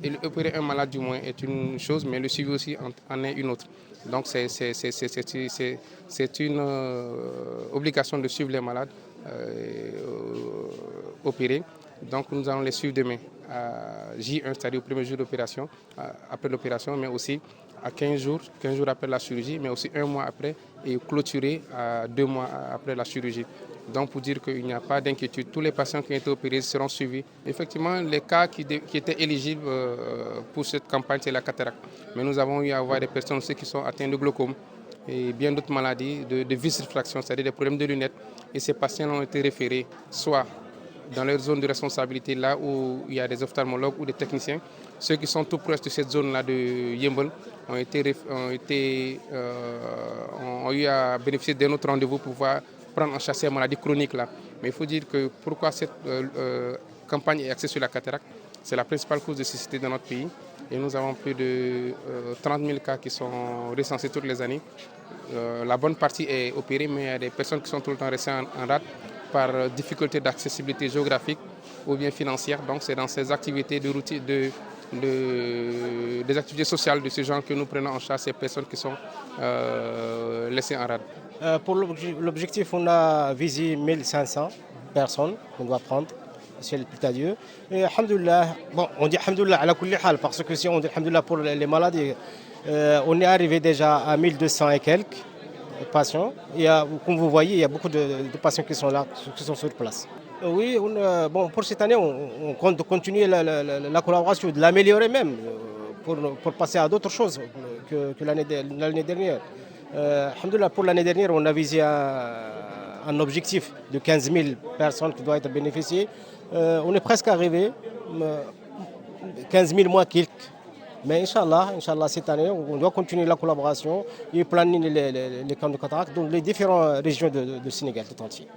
Et opérer un malade du moins est une chose, mais le suivi aussi en est une autre. Donc c'est une obligation de suivre les malades opérés. Donc nous allons les suivre demain à J1, c'est-à-dire au premier jour d'opération, après l'opération, mais aussi à 15 jours après la chirurgie, mais aussi un mois après et clôturer à 2 mois après la chirurgie. Donc pour dire qu'il n'y a pas d'inquiétude, tous les patients qui ont été opérés seront suivis. Effectivement, les cas qui étaient éligibles pour cette campagne, c'est la cataracte. Mais nous avons eu à voir des personnes aussi qui sont atteintes de glaucome et bien d'autres maladies, de vis-réfraction, c'est-à-dire des problèmes de lunettes. Et ces patients ont été référés soit dans leur zone de responsabilité, là où il y a des ophtalmologues ou des techniciens. Ceux qui sont tout proches de cette zone-là de Yembol ont eu à bénéficier d'un autre rendez-vous pour pouvoir prendre en charge ces maladies chroniques-là. Mais il faut dire que pourquoi cette campagne est axée sur la cataracte, c'est la principale cause de cécité dans notre pays. Et nous avons plus de 30 000 cas qui sont recensés toutes les années. La bonne partie est opérée, mais il y a des personnes qui sont tout le temps restées en rade par difficulté d'accessibilité géographique ou bien financière. Donc c'est dans ces activités de routine, des activités sociales de ce genre que nous prenons en charge ces personnes qui sont laissées en rade. Pour l'objectif, on a visé 1500 personnes qu'on doit prendre, si elle plaît à Dieu. Et alhamdoulilah, bon, on dit alhamdoulilah ala kulli hal, parce que si on dit alhamdoulilah pour les maladies, on est arrivé déjà à 1200 et quelques patients. Et comme vous voyez, il y a beaucoup de patients qui sont là, qui sont sur place. Oui, bon, pour cette année, on compte continuer la collaboration, de l'améliorer même, pour passer à d'autres choses que l'année dernière. Alhamdoulilah, pour l'année dernière, on a visé un objectif de 15 000 personnes qui doivent être bénéficiées. On est presque arrivé, 15 000 moins quelques. Mais Inch'Allah, cette année, on doit continuer la collaboration et planifier les camps de cataracte dans les différentes régions du Sénégal tout entier.